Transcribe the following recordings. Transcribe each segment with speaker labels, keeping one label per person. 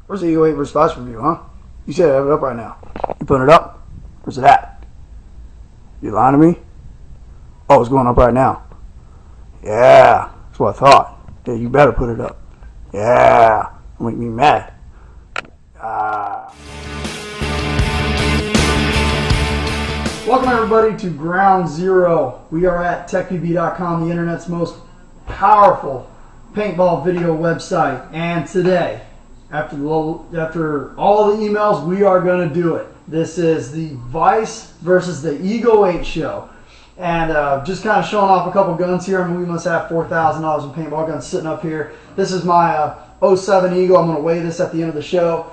Speaker 1: Where's the Eagle 8 versus Vice review, huh? You said I have it up right now. You putting it up? Where's it at? You lying to me? Oh, it's going up right now. Yeah, that's what I thought. Yeah, you better put it up. Yeah, make me mad. Welcome everybody to Ground Zero. We are at techpb.com, the internet's most powerful paintball video website. And today, after all the emails, we are going to do it. This is the Vice versus the Eagle 8 show. And just kind of showing off a couple guns here. I mean, we must have $4,000 in paintball guns sitting up here. This is my 07 Eagle. I'm going to weigh this at the end of the show.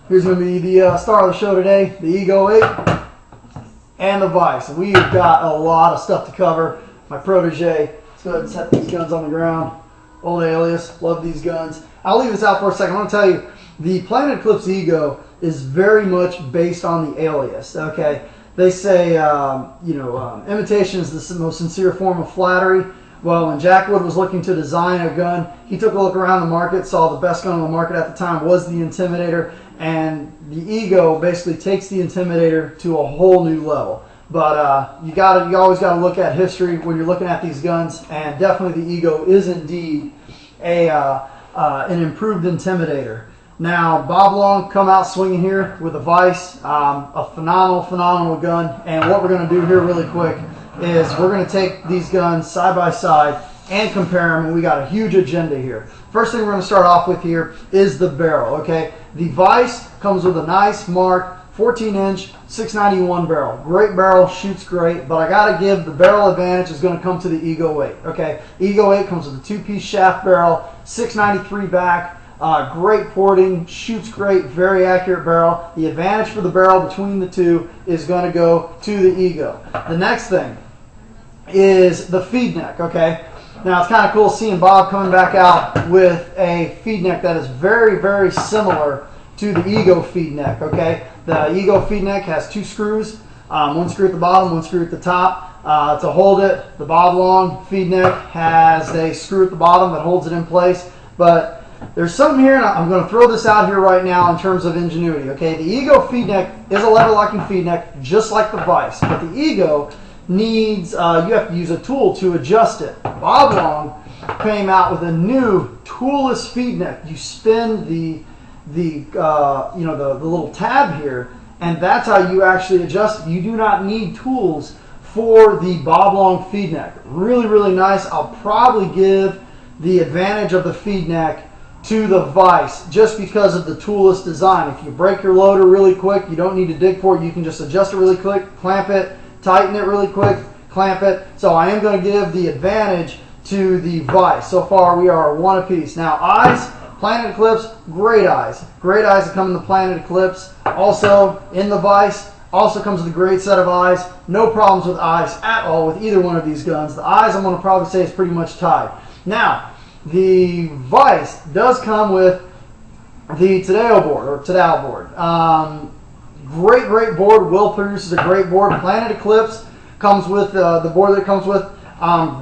Speaker 1: Here's going to be the star of the show today, the Eagle 8 and the Vice. We've got a lot of stuff to cover. My protege, let's go ahead and set these guns on the ground. Old Alias, love these guns. I'll leave this out for a second. I want to tell you, the Planet Eclipse Ego is very much based on the Alias, okay? They say, imitation is the most sincere form of flattery. Well, when Jack Wood was looking to design a gun, he took a look around the market, saw the best gun on the market at the time was the Intimidator, and the Ego basically takes the Intimidator to a whole new level. But you always got to look at history when you're looking at these guns, and definitely the Ego is indeed an improved Intimidator. Now, Bob Long come out swinging here with a Vice, a phenomenal gun. And what we're going to do here really quick is we're going to take these guns side by side and compare them, and we got a huge agenda here. First thing we're going to start off with here is the barrel, okay? The Vice comes with a nice Mark 14-inch 691 barrel. Great barrel, shoots great, but I got to give the barrel advantage is going to come to the Eagle 8, okay? Eagle 8 comes with a two-piece shaft barrel, 693 back, great porting, shoots great, very accurate barrel. The advantage for the barrel between the two is going to go to the Ego. The next thing is the feed neck, okay? Now it's kind of cool seeing Bob coming back out with a feed neck that is very similar to the Ego feed neck, okay? The Ego feed neck has two screws, one screw at the bottom, one screw at the top. To hold it, the Bob Long feed neck has a screw at the bottom that holds it in place. But there's something here, and I'm going to throw this out here right now in terms of ingenuity, okay? The Ego feed neck is a lever locking feed neck, just like the Vice. But the Ego needs, you have to use a tool to adjust it. Bob Long came out with a new toolless feed neck. You spin the little tab here, and that's how you actually adjust it. You do not need tools for the Bob Long feed neck. Really nice. I'll probably give the advantage of the feed neck to the Vice just because of the toolless design. If you break your loader really quick, you don't need to dig for it. You can just adjust it really quick, clamp it, tighten it really quick, clamp it. So I am going to give the advantage to the Vice. So far we are one apiece. Now eyes, Planet Eclipse, great eyes. Great eyes that come in the Planet Eclipse. Also in the Vice, also comes with a great set of eyes. No problems with eyes at all with either one of these guns. The eyes I'm going to probably say is pretty much tied. Now, the Vice does come with the Tadao board. Great board. Will produces a great board. Planet Eclipse comes with the board that it comes with.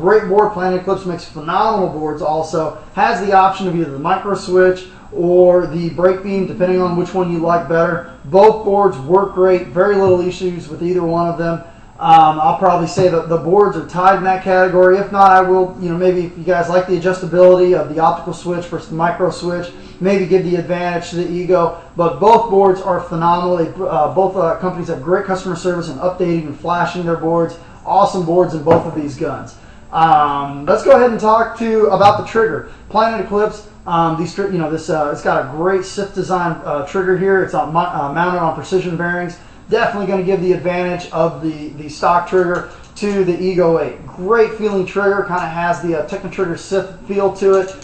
Speaker 1: Great board. Planet Eclipse makes phenomenal boards also. Has the option of either the micro switch or the brake beam, depending on which one you like better. Both boards work great. Very little issues with either one of them. I'll probably say that the boards are tied in that category. If not, I will, maybe if you guys like the adjustability of the optical switch versus the micro switch, maybe give the advantage to the Ego. But both boards are phenomenal. Both companies have great customer service in updating and flashing their boards. Awesome boards in both of these guns. Let's go ahead and talk about the trigger. Planet Eclipse. It's got a great SIF design trigger here. It's mounted on precision bearings. Definitely going to give the advantage of the stock trigger to the Ego 8. Great feeling trigger, kind of has the Technotrigger SIF feel to it.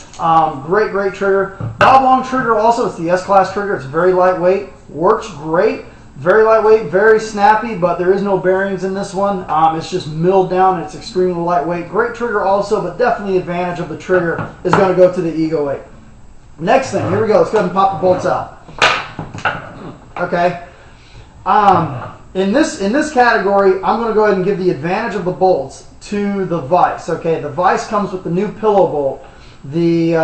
Speaker 1: Great trigger. Bob Long trigger also, it's the S-Class trigger. It's very lightweight, works great. Very lightweight, very snappy, but there is no bearings in this one. It's just milled down and it's extremely lightweight. Great trigger also, but definitely the advantage of the trigger is going to go to the Ego 8. Next thing, here we go. Let's go ahead and pop the bolts out. Okay. In this category, I'm going to go ahead and give the advantage of the bolts to the Vice. Okay, the Vice comes with the new pillow bolt. The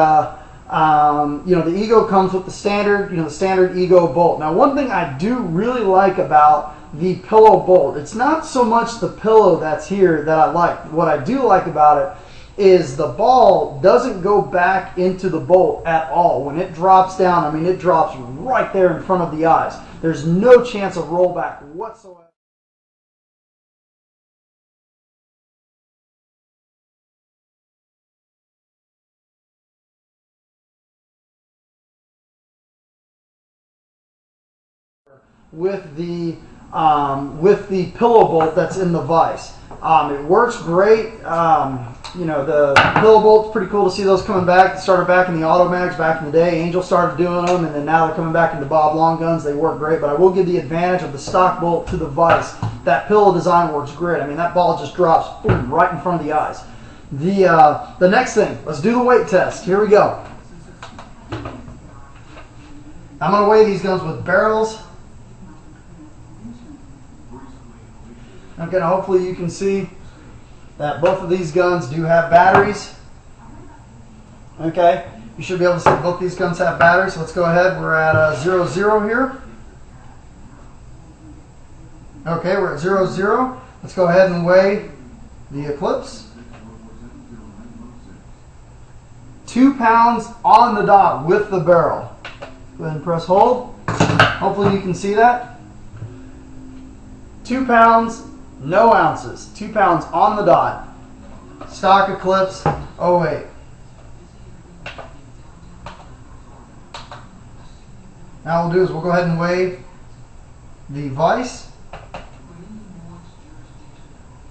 Speaker 1: You know, the Ego comes with the standard, the standard Ego bolt. Now, one thing I do really like about the pillow bolt, it's not so much the pillow that's here that I like. What I do like about it is the ball doesn't go back into the bolt at all. When it drops down, I mean, it drops right there in front of the eyes. There's no chance of rollback whatsoever. With the pillow bolt that's in the vise. It works great. You know, the pillow bolt's pretty cool to see those coming back. They started back in the auto mags back in the day. Angel started doing them, and then now they're coming back into Bob long guns. They work great, but I will give the advantage of the stock bolt to the vise. That pillow design works great. I mean, that ball just drops boom, right in front of the eyes. The next thing, let's do the weight test. Here we go. I'm going to weigh these guns with barrels. Okay, now hopefully you can see that both of these guns do have batteries. Okay, you should be able to see both these guns have batteries. So let's go ahead. We're at 0-0 here. Okay, we're at 0-0. Let's go ahead and weigh the Eclipse. 2 pounds on the dot with the barrel. Go ahead and press hold. Hopefully you can see that. 2 pounds. No ounces, 2 pounds on the dot. Stock Eclipse 08. Now what we'll do is we'll go ahead and weigh the vise.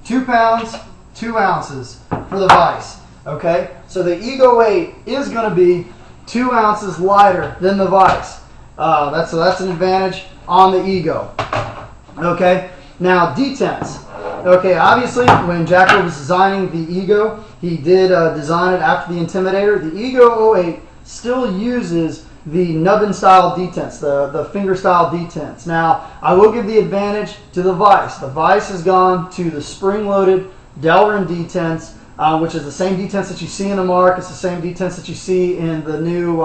Speaker 1: 2 pounds, 2 ounces for the vise. Okay, so the Ego 8 is going to be 2 ounces lighter than the vise. So that's an advantage on the Ego. Okay, now detents. Okay, obviously when Jackal was designing the Ego, he did design it after the Intimidator. The Ego 08 still uses the nubbin style detents, the finger style detents. Now, I will give the advantage to the vise. The vise has gone to the spring-loaded Delrin detents, which is the same detents that you see in the Mark. It's the same detents that you see in the new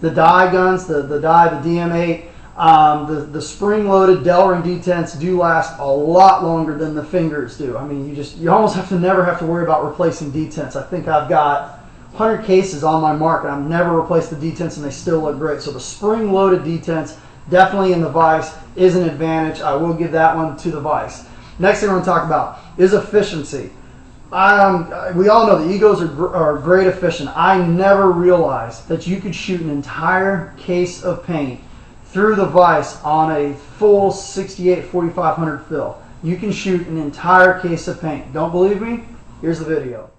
Speaker 1: the die guns, the DM8. The spring-loaded Delrin detents do last a lot longer than the fingers do. I mean, you almost never have to worry about replacing detents. I think I've got 100 cases on my Mark, and I've never replaced the detents, and they still look great. So the spring-loaded detents, definitely in the vise, is an advantage. I will give that one to the vise. Next thing we're going to talk about is efficiency. We all know the Egos are great efficient. I never realized that you could shoot an entire case of paint through the vise on a full 68-4500 fill. You can shoot an entire case of paint. Don't believe me? Here's the video.